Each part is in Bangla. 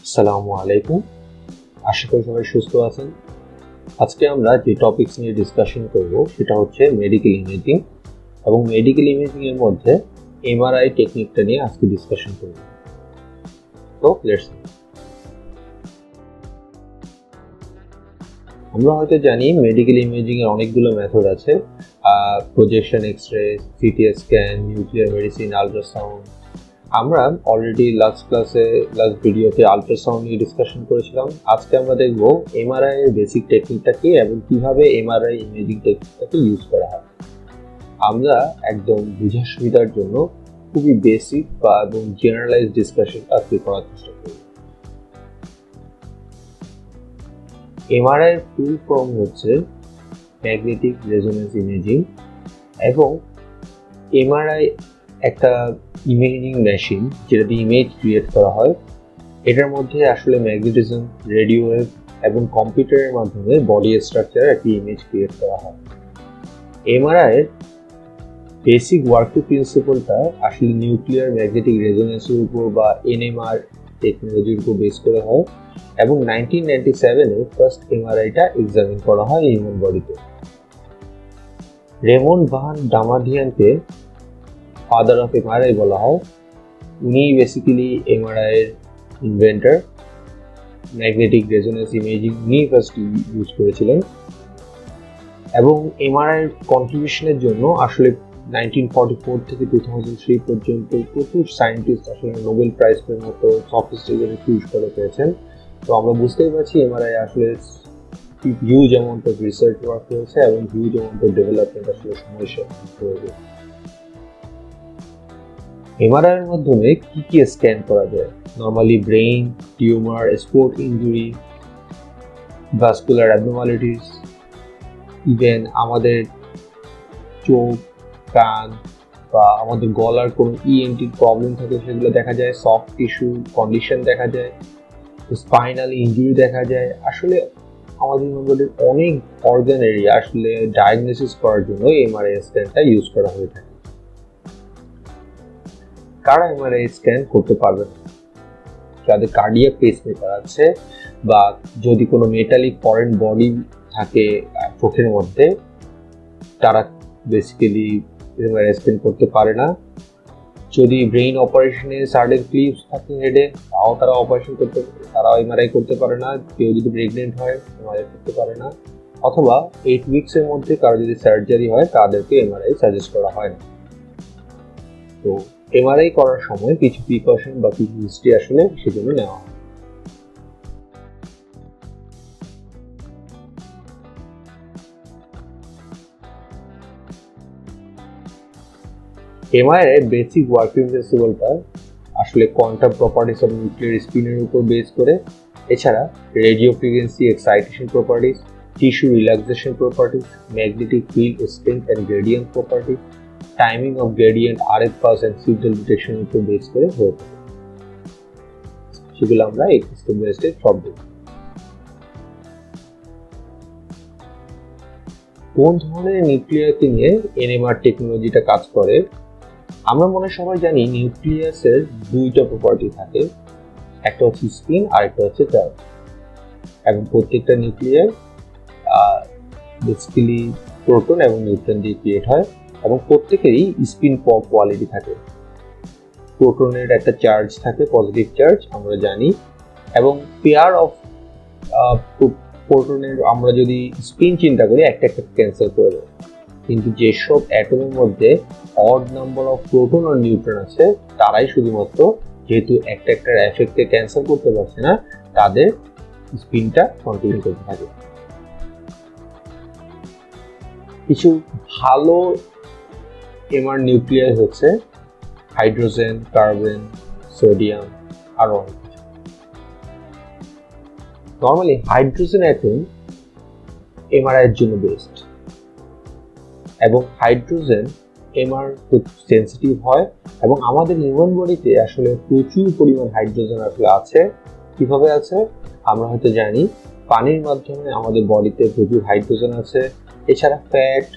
আসসালামু আলাইকুম। আশা করি সবাই সুস্থ আছেন। আজকে আমরা যে টপিকস নিয়ে ডিসকাশন করব সেটা হচ্ছে মেডিকেল ইমেজিং এবং মেডিকেল ইমেজিং এর মধ্যে এমআরআই টেকনিকটা নিয়ে আজকে ডিসকাশন করব। তো লেটস আমরা হয়তো জানি মেডিকেল ইমেজিং এর অনেকগুলো মেথড আছে, projection, X-ray, CT scan, nuclear medicine, ultrasound. আমরা অলরেডি লাস্ট ভিডিওতে আল্ট্রাসাউন্ড নিয়ে ডিসকাশন করেছিলাম। আজকে আমরা দেখব এমআরআই এর বেসিক টেকনিকটা কি এবং কিভাবে এমআরআই ইমেজিং টেকনিকটাকে ইউজ করা হয়। আমরা একদম বোঝার সুবিধার জন্য খুবই বেসিক এবং জেনারেলাইজ ডিসকাশন আজকে করার চেষ্টা করব। এমআরআই এর ফুল ফর্ম হচ্ছে ম্যাগনেটিক রেজোন্যান্স ইমেজিং এবং এমআরআই একটা ইমেজিং মেশিন যেটা দিয়ে ইমেজ ক্রিয়েট করা হয়। এটার মধ্যে আসলে ম্যাগনেটিজম, রেডিও ওয়েভ এবং কম্পিউটারের মাধ্যমে বডি স্ট্রাকচারের একটি ইমেজ ক্রিয়েট করা হয়। এমআরআই এর বেসিক ওয়ার্কিং প্রিন্সিপালটা আসলে নিউক্লিয়ার ম্যাগনেটিক রেজোন্যান্সের উপর বা এনএমআর টেকনোলজির উপর বেস করে হয় এবং 1997-এ ফার্স্ট এমআরআইটা এক্সামিন করা হয় হিউম্যান বডিতে। রেমন্ড ভান ডামাডিয়ানকে ফাদার অফ এমআরআই বলা হয়। উনি বেসিক্যালি এমআরআই এর ইনভেন্টর। ম্যাগনেটিক রেজোন্যান্স ইমেজিং উনি ফার্স্ট ইউজ করেছিলেন এবং এমআরআই এর কন্ট্রিবিউশনের জন্য আসলে 1944 থেকে 2003 পর্যন্ত প্রচুর সায়েন্টিস্ট আসলে নোবেল প্রাইজ এর মতো সফিস্টিকেটেড টুলস করে পেয়েছেন। তো আমরা বুঝতেই পারছি এমআরআই আসলে huge amount of research work হয়েছে এবং হিউজ অ্যামাউন্ট অফ ডেভেলপমেন্ট আসলে সমস্যা হয়েছে। এমআরআই এর মাধ্যমে কি কি স্ক্যান করা যায়? Normally brain, tumour, sport injury, vascular abnormalities, even আমাদের চোখ, কান বা আমাদের গলার কোনো ইএনটি প্রবলেম থাকে সেগুলো দেখা যায়, সফট টিস্যু কন্ডিশন দেখা যায়, স্পাইনাল ইনজুরি দেখা যায়। আসলে আমাদের বডির অনেক অর্গান এরিয়া আসলে ডায়াগনোসিস করার জন্য এমআরআই স্ক্যানটা ইউজ করা হয়ে থাকে। কারা এমআরআই স্ক্যান করতে পারবে না? যাদের কার্ডিয়াক পেসমেকার আছে বা যদি কোনো মেটালিক ফরেন বডি থাকে চোখের মধ্যে, তারা বেসিক্যালি এমআরআই স্ক্যান করতে পারে না। যদি ব্রেইন অপারেশনে সার্ডেন ক্লিপস থাকে হেডে, তারাও এমআরআই করতে পারে না। কেউ যদি প্রেগনেন্ট হয় এমআরআই করতে পারে না, অথবা 8 উইকসের মধ্যে কারো যদি সার্জারি হয় তাদেরকে এমআরআই সাজেস্ট করা হয় না। তো এমআরআই করার সময় কিছু প্রিকশন বা কিছু হিস্ট্রি আসলে সেজন্য নেওয়া হয়। এমআরআই এর বেসিক ওয়ার্কিং প্রিন্সিপালটা আসলে কোয়ান্টাম প্রপার্টিস অফ নিউক্লিয়ার স্পিনের উপর বেস করে, এছাড়া radio frequency excitation properties, tissue relaxation properties, magnetic field strength and gradient properties, timing of gradient, RF pulse and signal detection উপর বেস করে হয়ে থাকে। সেগুলো আমরা স্টেপ বাই স্টেপ সব দেখব। কোন ধরনের নিউক্লিয়াসকে নিয়ে এনএমআর টেকনোলজিটা কাজ করে? আমরা মনে সবাই জানি নিউক্লিয়াসের দুইটা প্রপার্টি থাকে, একটা হচ্ছে স্পিন আর একটা হচ্ছে চার্জ। এবং প্রত্যেকটা নিউক্লিয়াস বেসিক্যালি প্রোটন এবং নিউট্রন দিয়ে ক্রিয়েট হয় এবং প্রত্যেকেরই স্পিন কোয়ালিটি থাকে। প্রোটনের একটা চার্জ থাকে, পজিটিভ চার্জ আমরা জানি, এবং পেয়ার অফ প্রোটনের আমরা যদি স্পিন চিন্তা করি একটা একটা ক্যান্সেল করে দেয়। কিন্তু যেসব অ্যাটমের মধ্যে অড নাম্বার অফ প্রোটন আর নিউট্রন আছে তারাই শুধুমাত্র, যেহেতু একটা একটার এফেক্টে ক্যান্সেল করতে পারছে না, তাদের স্পিনটা কন্টিনিউ করতে থাকে। কিছু ভালো এমআর নিউক্লিয়াস হচ্ছে হাইড্রোজেন, কার্বন, সোডিয়াম আর অনেক কিছু। নর্মালি হাইড্রোজেন অ্যাটম এমআরআই এর জন্য বেস্ট এবং হাইড্রোজেন এমআর খুব সেন্সিটিভ হয় এবং আমাদের হিউম্যান বডিতে আসলে প্রচুর পরিমাণ হাইড্রোজেন আসলে আছে। কিভাবে আছে আমরা হয়তো জানি, পানির মাধ্যমে আমাদের বডিতে প্রচুর হাইড্রোজেন আছে। এছাড়া ফ্যাট,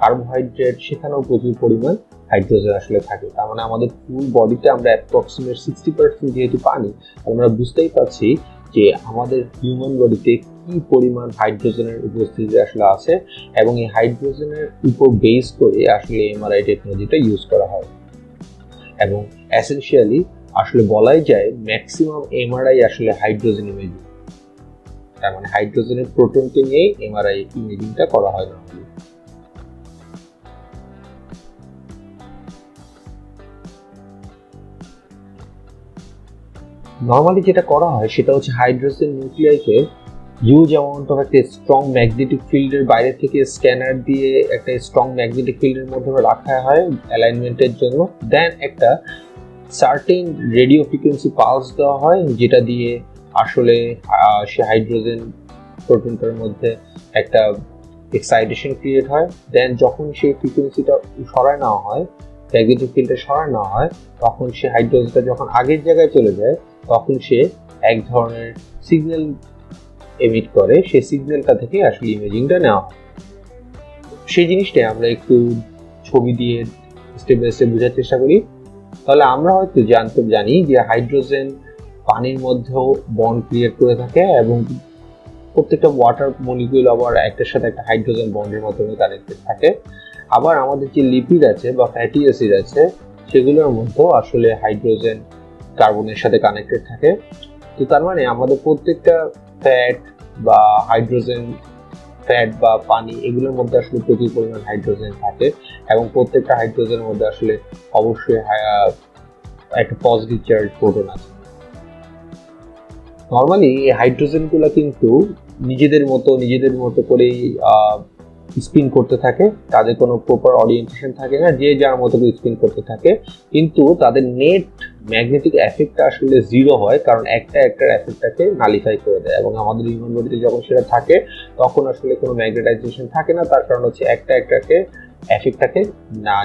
কার্বোহাইড্রেট, সেখানেও প্রচুর পরিমাণ হাইড্রোজেন আসলে থাকে। তার মানে আমাদের ফুল বডিতে আমরা অ্যাপ্রক্সিমেট 60% যেহেতু পানি, আমরা বুঝতেই পারছি যে আমাদের হিউম্যান বডিতে কি পরিমাণ হাইড্রোজেনের উপস্থিতি আসলে আছে, এবং এই হাইড্রোজেনের উপর বেস করে আসলে এমআরআই টেকনোলজিটা ইউজ করা হয়। এবং এসেনশিয়ালি আসলে বলাই যায় ম্যাক্সিমাম এমআরআই আসলে হাইড্রোজেন ইমেজিং। তার মানে হাইড্রোজেনের প্রোটনকে নিয়েই এমআরআই ইমেজিংটা করা হয় না। নর্মালি যেটা করা হয় সেটা হচ্ছে হাইড্রোজেন নিউক্লিয়াসে হিউজ অ্যামাউন্ট অফ একটা স্ট্রং ম্যাগনেটিক ফিল্ডের বাইরে থেকে স্ক্যানার দিয়ে একটা স্ট্রং ম্যাগনেটিক ফিল্ডের মধ্যে রাখা হয় অ্যালাইনমেন্টের জন্য। দেন একটা সার্টেন রেডিও ফ্রিকোয়েন্সি পালস দেওয়া হয়, যেটা দিয়ে আসলে সে হাইড্রোজেন প্রোটনটার মধ্যে একটা এক্সাইটেশন ক্রিয়েট হয়। দেন যখন সেই ফ্রিকোয়েন্সিটা সরায় নেওয়া হয়, ম্যাগনেটিক ফিল্ডটা সরায় নেওয়া হয়, তখন সে হাইড্রোজেনটা যখন আগের জায়গায় চলে যায় তখন সে এক ধরনের সিগন্যাল এমিট করে। সেই সিগন্যালটা থেকে আসলে ইমেজিংটা নেওয়া হয়। সেই জিনিসটাই আমরা একটু ছবি দিয়ে স্টেপ বাই স্টেপ বোঝার চেষ্টা করি। তাহলে আমরা হয়তো জানি যে হাইড্রোজেন পানির মধ্যেও বন্ড ক্রিয়েট করে থাকে, এবং প্রত্যেকটা ওয়াটার মলিকিউল আবার একটার সাথে একটা হাইড্রোজেন বন্ডের মাধ্যমে কানেক্টেড থাকে। আবার আমাদের যে লিপিড আছে বা ফ্যাটি অ্যাসিড আছে সেগুলোর মধ্যেও আসলে হাইড্রোজেন কার্বনের সাথে কানেক্টেড থাকে। তো তার মানে আমাদের প্রত্যেকটা ফ্যাট বা হাইড্রোজেন, ফ্যাট বা পানি, এগুলোর মধ্যে আসলে প্রচুর পরিমাণ হাইড্রোজেন থাকে, এবং প্রত্যেকটা হাইড্রোজেনের মধ্যে আসলে অবশ্যই একটা পজিটিভ চার্জ প্রোটন আছে। নর্মালি এই হাইড্রোজেনগুলো কিন্তু নিজেদের মতো করেই স্পিন করতে থাকে, তাদের কোনো প্রপার ওরিয়েন্টেশন থাকে না, যে যার মতো করে স্পিন করতে থাকে। কিন্তু তাদের নেট ম্যাগনেটিক এফেক্টটা আসলে জিরো হয়, কারণ একটার এফেক্টটাকে নালিফাই করে দেয়। এবং আমাদের হিউম্যান বডিতে যখন সেটা থাকে তখন আসলে কোনো ম্যাগনেটাইজেশন থাকে না, তার কারণ হচ্ছে একটাকে এফেক্টটাকে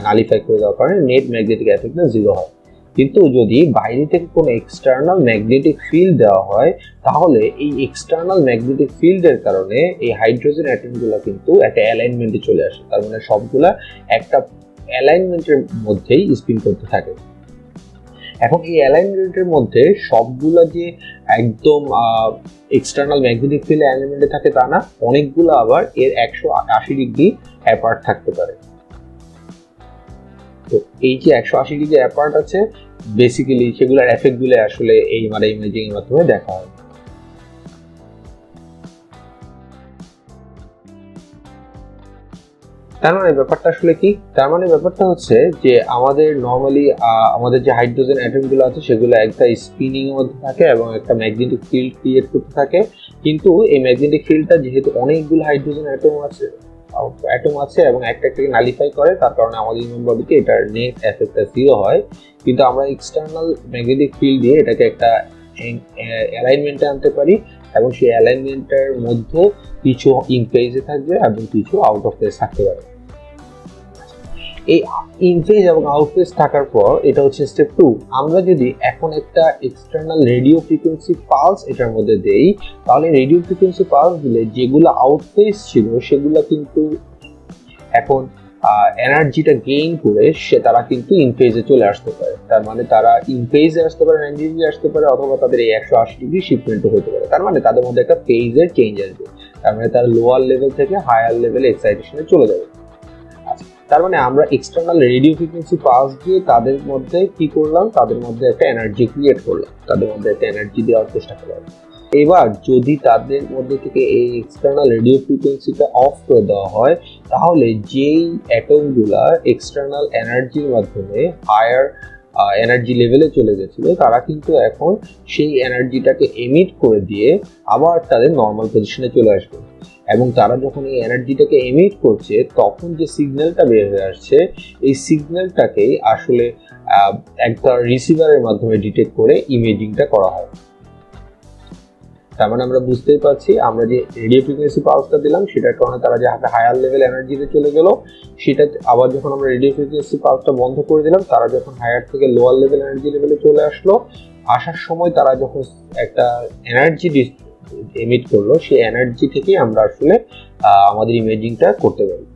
নালিফাই করে দেওয়ার কারণে নেট ম্যাগনেটিক এফেক্টটা জিরো হয়। কিন্তু যদি বাইরে থেকে কোনো এক্সটার্নাল ম্যাগনেটিক ফিল্ড দেওয়া হয়, তাহলে এই এক্সটার্নাল ম্যাগনেটিক ফিল্ডের কারণে এই হাইড্রোজেন অ্যাটমগুলো কিন্তু একটা অ্যালাইনমেন্টে চলে আসে। তার মানে সবগুলা একটা অ্যালাইনমেন্টের মধ্যেই স্পিন করতে থাকে। এখন এই অ্যালাইনমেন্টের মধ্যে সবগুলা যে একদম এক্সটার্নাল ম্যাগনেটিক ফিল্ড অ্যালাইনমেন্টে থাকে তা না, অনেকগুলো আবার এর 180 ডিগ্রি অ্যাপার্ট থাকতে পারে। তো এই যে 180 ডিগ্রি অ্যাপার্ট আছে, বেসিক্যালি সেগুলোর এফেক্টগুলো আসলে এই ইমেজিং এর মাধ্যমে দেখা হয়। তার মানে ব্যাপারটা আসলে কি? তার মানে ব্যাপারটা হচ্ছে যে আমাদের নর্মালি আমাদের যে হাইড্রোজেন অ্যাটমগুলো আছে সেগুলো একটা স্পিনিং এর মধ্যে থাকে এবং একটা ম্যাগনেটিক ফিল্ড ক্রিয়েট করতে থাকে। কিন্তু এই ম্যাগনেটিক ফিল্ডটা যেহেতু অনেকগুলো হাইড্রোজেন অ্যাটম আছে এবং একটাকে নালিফাই করে, তার কারণে আমাদের হিউম্যান বডিতে এটার নেট এফেক্টটা জিরো হয়। কিন্তু আমরা এক্সটার্নাল ম্যাগনেটিক ফিল্ড দিয়ে এটাকে একটা অ্যালাইনমেন্টে আনতে পারি, এবং সেই অ্যালাইনমেন্টের মধ্যে কিছু ইন ফেজে থাকবে এবং কিছু আউট অফ ফেজ থাকতে পারে। এই ইন ফেজ এবং আউট ফেজ থাকার পর এটা হচ্ছে স্টেপ 2। আমরা যদি এখন একটা এক্সটার্নাল রেডিও ফ্রিকোয়েন্সি পালস এটার মধ্যে দেই, তাহলে রেডিও ফ্রিকোয়েন্সি পালস দিলে যেগুলো আউট ফেজ ছিল সেগুলো কিন্তু এখন এনার্জিটা গেইন করে তারা কিন্তু ইন ফেজে চলে আসতে পারে। তার মানে তারা ইন ফেজে আসতে পারে, 90 ডিগ্রি আসতে পারে, অথবা তাদের এই 180 ডিগ্রি শিফটমেন্টও হতে পারে। তার মানে তাদের মধ্যে একটা ফেজের চেঞ্জ আসবে। তার মানে তারা লোয়ার লেভেল থেকে হায়ার লেভেলে এক্সাইটেশনে চলে যাবে। তার মানে আমরা এক্সটার্নাল রেডিও ফ্রিকোয়েন্সি পাস দিয়ে তাদের মধ্যে কি করলাম, তাদের মধ্যে একটা এনার্জি ক্রিয়েট করলাম, তাদের মধ্যে একটা এনার্জি দেওয়ার চেষ্টা করলাম। এবার যদি তাদের মধ্যে থেকে এই এক্সটার্নাল রেডিও ফ্রিকোয়েন্সিটা অফ করে দেওয়া হয়, তাহলে যেই অ্যাটমগুলা এক্সটার্নাল এনার্জির মাধ্যমে হায়ার এনার্জি লেভেলে চলে গেছিল, তারা কিন্তু এখন সেই এনার্জিটাকে এমিট করে দিয়ে আবার তাদের নর্মাল পজিশনে চলে আসবে। এবং তারা যখন এই এনার্জিটাকে এমিট করছে, তখন যে সিগন্যালটা বের হয়ে আসছে, এই সিগন্যালটাকেই আসলে একটা রিসিভারের মাধ্যমে ডিটেক্ট করে ইমেজিংটা করা হয়। তার মানে আমরা বুঝতেই পারছি, আমরা যে রেডিও ফ্রিকোয়েন্সি পালসটা দিলাম সেটার কারণে তারা যে হায়ার লেভেল এনার্জিতে চলে গেল, সেটা আবার যখন আমরা রেডিও ফ্রিকোয়েন্সি পালসটা বন্ধ করে দিলাম, তারা যখন হায়ার থেকে লোয়ার লেভেল এনার্জি লেভেলে চলে আসলো, আসার সময় তারা যখন একটা এনার্জি এমিট করলো, সেই এনার্জি থেকে আমরা আসলে আমাদের ইমেজিংটা করতে পারি।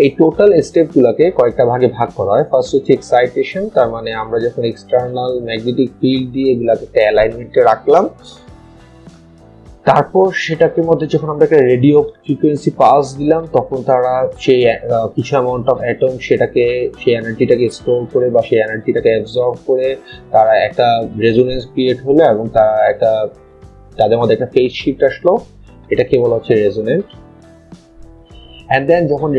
এই টোটাল স্টেপগুলোকে কয়েকটা ভাগে ভাগ করা হয়। ফার্স্ট হচ্ছে এক্সাইটেশন, তার মানে আমরা যখন এক্সটার্নাল ম্যাগনেটিক ফিল্ড দিয়ে এগুলাকে একটা অ্যালাইনমেন্টে রাখলাম, তারপর সেটাকে মধ্যে যখন আমরা একটা রেডিও ফ্রিকোয়েন্সি পালস দিলাম, তখন তারা সেই কিছু অ্যামাউন্ট অফ অ্যাটম সেটাকে সেই এনার্জিটাকে স্টোর করে বা সেই এনার্জিটাকে অ্যাবজর্ব করে তারা একটা রেজোনেন্স ক্রিয়েট হলো এবং তারা একটা তাদের মধ্যে একটা ফেজ শিফট আসলো, এটাকে বলা হচ্ছে রেজোনেন্ট। অ্যান্ড দেন যখন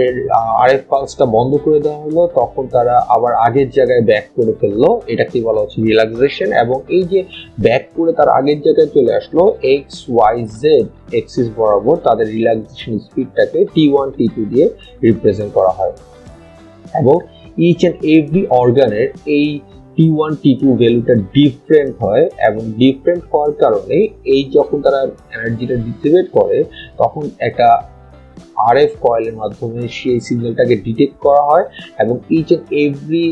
আরএফ পালসটা বন্ধ করে দেওয়া হলো, তখন তারা আবার আগের জায়গায় ব্যাক করে ফেললো, এটাকে বলা হচ্ছে রিল্যাক্সেশন। এবং এই যে ব্যাক করে তার আগের জায়গায় চলে আসলো, এক্স ওয়াই জেড এক্সিস বরাবর তাদের রিল্যাক্সেশন স্পিডটাকে T1 T2 দিয়ে রিপ্রেজেন্ট করা হয়। এবং ইচ অ্যান্ড এভরি অর্গানের এই T1 T2 ভ্যালুটা ডিফারেন্ট হয়, এবং ডিফারেন্ট হওয়ার কারণে এই যখন তারা এনার্জিটা ডিস্ট্রিবিউট করে, তখন একটা আরএফ কয়েলের মাধ্যমে সেই সিগন্যালটাকে ডিটেক্ট করা হয়। এবং ইচ এন্ড এভরি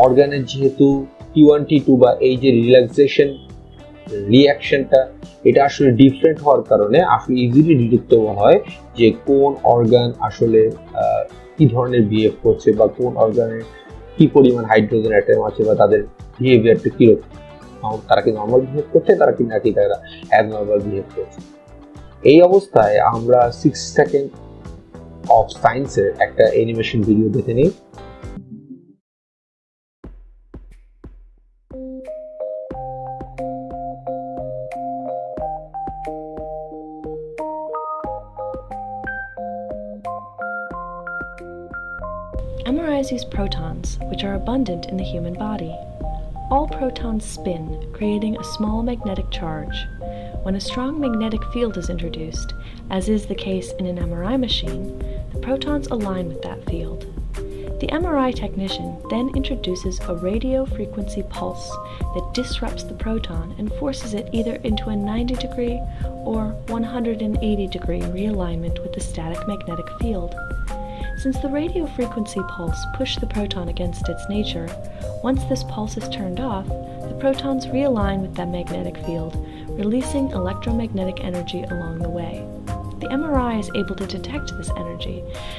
অর্গানের যেহেতু T1 T2 বা এই যে রিল্যাক্সেশন রিঅ্যাকশনটা এটা আসলে ডিফারেন্ট হওয়ার কারণে আসলে ইজিলি ডিটেক্টেবল হয় যে কোন অর্গান আসলে কি ধরনের বিহেভ করছে বা কোন অর্গানের কি পরিমাণ হাইড্রোজেন অ্যাটম আছে বা তাদের বিহেভিয়ারটা কিরকম, তারা কি নর্মাল বিহেভ করছে তারা কি নাকি তারা অ্যাবনর্মাল বিহেভ করছে। এই অবস্থায় আমরা 6 সেকেন্ড অফ সায়েন্সের একটা অ্যানিমেশন ভিডিও দেখে নিই। MRIs use protons, which are abundant in the human body. All protons spin, creating a small magnetic charge. When a strong magnetic field is introduced, as is the case in an MRI machine, the protons align with that field. The MRI technician then introduces a radio frequency pulse that disrupts the proton and forces it either into a 90-degree or 180-degree realignment with the static magnetic field. Since the radio frequency pulse pushed the proton against its nature, once this pulse is turned off, the protons realign with that magnetic field, releasing electromagnetic energy along the way. The MRI is able to detect this energy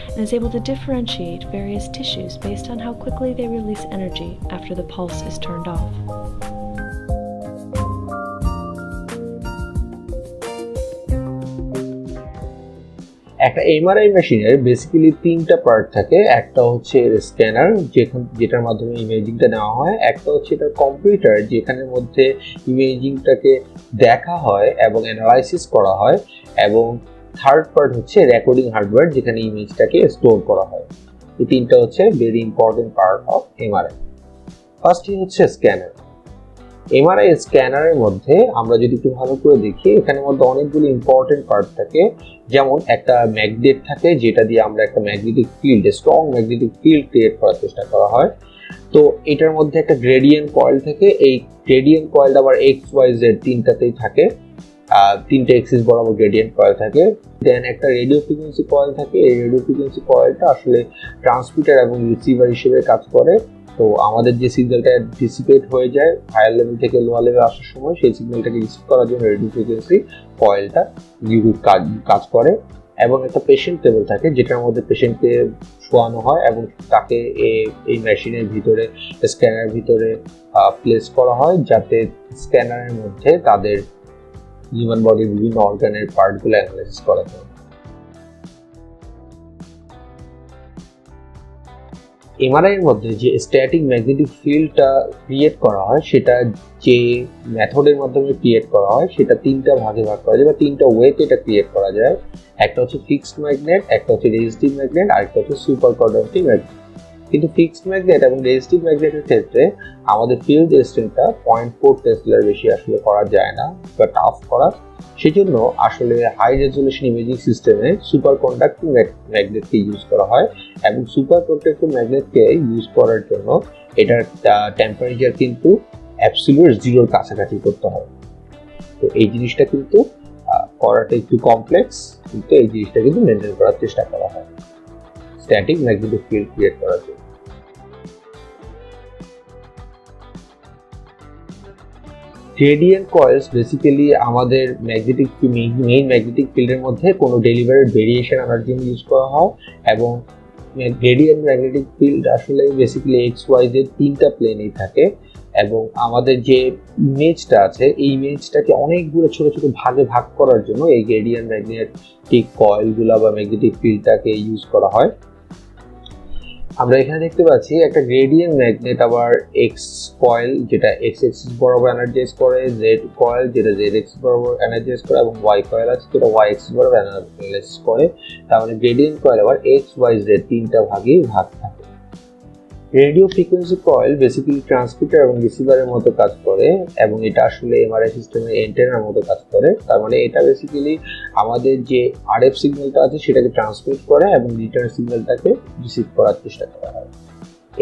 and is able to differentiate various tissues based on how quickly they release energy after the pulse is turned off. একটা এমআরআই মেশিনের বেসিক্যালি তিনটা পার্ট থাকে। একটা হচ্ছে স্ক্যানার যেটার মাধ্যমে ইমেজিংটা নেওয়া হয়, একটা হচ্ছে এটা কম্পিউটার যেখানের মধ্যে ইমেজিংটাকে দেখা হয় এবং অ্যানালাইসিস করা হয়, এবং থার্ড পার্ট হচ্ছে রেকর্ডিং হার্ডওয়্যার যেখানে ইমেজটাকে স্টোর করা হয়। এই তিনটা হচ্ছে very important part of MRI. ফার্স্টই হচ্ছে স্ক্যানার। এমআরআই স্ক্যানারের মধ্যে আমরা যদি একটু ভালো করে দেখি, এখানের মধ্যে অনেকগুলো ইম্পর্টেন্ট পার্ট থাকে। যেমন একটা ম্যাগনেট থাকে যেটা দিয়ে আমরা একটা magnetic field, strong magnetic field create করার চেষ্টা করা হয়। তো এটার মধ্যে একটা গ্রেডিয়েন্ট কয়েল থাকে, এই গ্রেডিয়েন্ট কয়েলটা আবার এক্স ওয়াই জেড তিনটাতেই থাকে, তিনটে এক্সিস বরাবর গ্রেডিয়েন্ট কয়েল থাকে। দেন একটা রেডিও ফ্রিকোয়েন্সি কয়েল থাকে, এই রেডিও ফ্রিকোয়েন্সি কয়েলটা আসলে ট্রান্সমিটার এবং রিসিভার হিসেবে কাজ করে। তো আমাদের যে সিগন্যালটা ডিসিপেট হয়ে যায় হায়ার লেভেল থেকে লোয়ার লেভেল আসার সময়, সেই সিগন্যালটাকে রিসিভ করার জন্য রেডিও ফ্রিকোয়েন্সি কয়েলটা কাজ করে। এবং একটা পেশেন্ট টেবিল থাকে যেটার মধ্যে পেশেন্টকে শোয়ানো হয় এবং তাকে এই মেশিনের ভিতরে স্ক্যানারের ভিতরে প্লেস করা হয়, যাতে স্ক্যানারের মধ্যে তাদের হিউম্যান বডির বিভিন্ন অর্গানের পার্টগুলো অ্যানালাইসিস করা যায়। এমআরআই এর মধ্যে যে স্ট্যাটিক ম্যাগনেটিক ফিল্ডটা ক্রিয়েট করা হয়, সেটা যে মেথডের মাধ্যমে ক্রিয়েট করা হয় সেটা তিনটা ভাগে ভাগ করা যায় বা তিনটা ওয়েতে এটা ক্রিয়েট করা যায়। একটা হচ্ছে ফিক্সড ম্যাগনেট, একটা হচ্ছে রেজিস্টিভ ম্যাগনেট, আর একটা হচ্ছে সুপার কন্ডাক্টিং ম্যাগনেট। কিন্তু ফিক্সড ম্যাগনেট এবং রেজিস্টিভ ম্যাগনেটের ক্ষেত্রে আমাদের ফিল্ড রেজিস্ট্যান্সটা 0.4 টেসলার বেশি আসলে করা যায় না বা টাফ করা। সেজন্য আসলে হাই রেজলিউশন ইমেজিং সিস্টেমে সুপার কন্ডাক্টিং ম্যাগনেটকে ইউজ করা হয়, এবং সুপার কন্ডাক্টিং ম্যাগনেটকে ইউজ করার জন্য এটার টেম্পারেচার কিন্তু অ্যাবসলিউট জিরোর কাছাকাছি করতে হয়। তো এই জিনিসটা কিন্তু করাটা একটু কমপ্লেক্স, কিন্তু এই জিনিসটা কিন্তু মেনটেন করার চেষ্টা করা হয় স্ট্যাটিক ম্যাগনেটিক ফিল্ড ক্রিয়েট করার জন্য। গ্রেডিয়েন্ট কয়েলস বেসিক্যালি আমাদের মেইন ম্যাগনেটিক ফিল্ডের মধ্যে কোনো ডেলিভারেড ভেরিয়েশন আনার জন্য ইউজ করা হয় এবং গ্রেডিয়েন্ট ম্যাগনেটিক ফিল্ড আসলে বেসিক্যালি এক্স ওয়াই জেড তিনটা প্লেনেই থাকে এবং আমাদের যে ইমেজটা আছে এই ইমেজটাকে অনেকগুলো ছোট ছোট ভাগে ভাগ করার জন্য এই গ্রেডিয়েন্ট ম্যাগনেটিক কয়েলগুলো বা ম্যাগনেটিক ফিল্ডটাকে ইউজ করা হয়। আমরা এখানে দেখতে পাচ্ছি একটা গ্রেডিয়েন্ট ম্যাগনেট আবার এক্স কয়েল যেটা এক্স এক্সিস বরাবর এনার্জাইজ করে, জেড কয়েল যেটা জেড এক্সিস বরাবর এনার্জাইজ করে এবং ওয়াই কয়েল আছে যেটা ওয়াই এক্সিস বরাবর এনার্জাইজ করে। তার মানে গ্রেডিয়েন্ট কয়েল আবার এক্স ওয়াই জেড তিনটা ভাগে ভাগ থাকে। Radio frequency coil basically transmitter এবং রিসিভারের মতো কাজ করে এবং এটা আসলে এমআরআই সিস্টেমের এন্টেনার মতো কাজ করে। তার মানে এটা বেসিক্যালি আমাদের যে আরএফ সিগন্যালটা আছে সেটাকে ট্রান্সমিট করে এবং রিটার্ন সিগন্যালটাকে রিসিভ করার চেষ্টা করা হয়।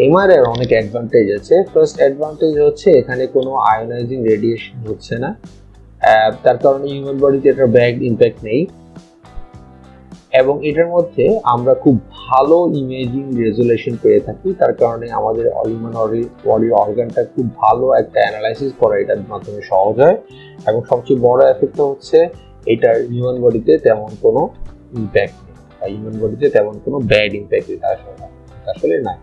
এমআরআই এর অনেক অ্যাডভান্টেজ আছে। ফার্স্ট অ্যাডভান্টেজ হচ্ছে এখানে কোনো আয়োনাইজিং রেডিয়েশন হচ্ছে না, তার কারণে হিউম্যান বডিতে এটার ব্যাড ইম্প্যাক্ট নেই এবং এটার মধ্যে আমরা খুব ভালো ইমেজিং রেজোলিউশন পেয়ে থাকি। তার কারণে আমাদের হিউম্যান বডির অর্গানটা খুব ভালো একটা অ্যানালাইসিস করা এটার মাধ্যমে সহজ হয় এবং সবচেয়ে বড় এফেক্টটা হচ্ছে এটার হিউম্যান বডিতে তেমন কোনো ইম্প্যাক্ট নেই বা হিউম্যান বডিতে তেমন কোনো ব্যাড ইম্প্যাক্ট এটা আসলে নাই।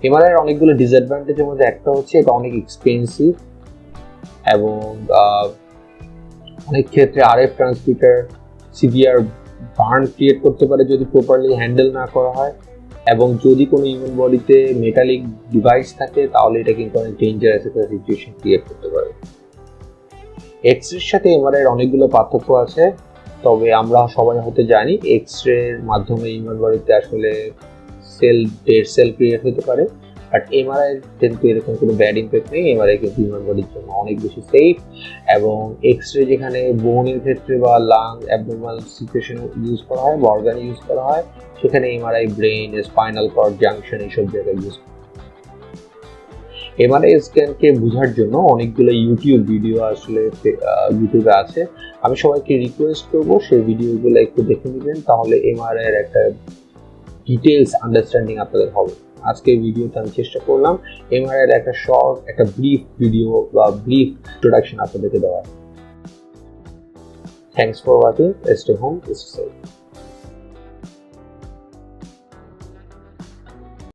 এমআরআই এর অনেকগুলো ডিসঅ্যাডভান্টেজের মধ্যে একটা হচ্ছে এটা অনেক এক্সপেন্সিভ এবং অনেক ক্ষেত্রে RF transmitter severe burn create করতে পারে যদি প্রপারলি হ্যান্ডেল না করা হয় এবং যদি কোনো হিউম্যান বডিতে মেটালিক ডিভাইস থাকে তাহলে এটা কিন্তু অনেক ডেঞ্জারাস একটা সিচুয়েশন ক্রিয়েট করতে পারে। এক্স-রের সাথে এমআরআই এর অনেকগুলো পার্থক্য আছে, তবে আমরা সবাই হয়তো জানি এক্স-রে এর মাধ্যমে হিউম্যান বডিতে আসলে ডেড সেল ক্রিয়েট হতে পারে, বাট এমআরআই কিন্তু এরকম কোনো ব্যাড ইম্প্যাক্ট নেই। এমআরআই কিন্তু হিউম্যান বডির জন্য অনেক বেশি সেফ এবং এক্স-রে যেখানে বোনের ক্ষেত্রে বা লাং অ্যাবনর্মাল সিচুয়েশন ইউজ করা হয় বা অর্গান ইউজ করা হয় সেখানে MRI brain, spinal cord junction এইসব জায়গায় ইউজ করা হয়। এমআরআই স্ক্যানকে বোঝার জন্য অনেকগুলো ইউটিউব ভিডিও আসলে ইউটিউবে আছে। আমি সবাইকে রিকোয়েস্ট করবো সেই ভিডিওগুলো একটু দেখে নেবেন, তাহলে এমআরআই এর একটা ডিটেলস আন্ডারস্ট্যান্ডিং আপনাদের হবে। আজকে ভিডিওতে আমি চেষ্টা করলাম এমআরআই এর একটা শর্ট একটা ব্রিফ ভিডিও বা ব্রিফ ইন্ট্রোডাকশন আপনাদেরকে দেওয়ার। Thanks for watching. Stay home, stay safe.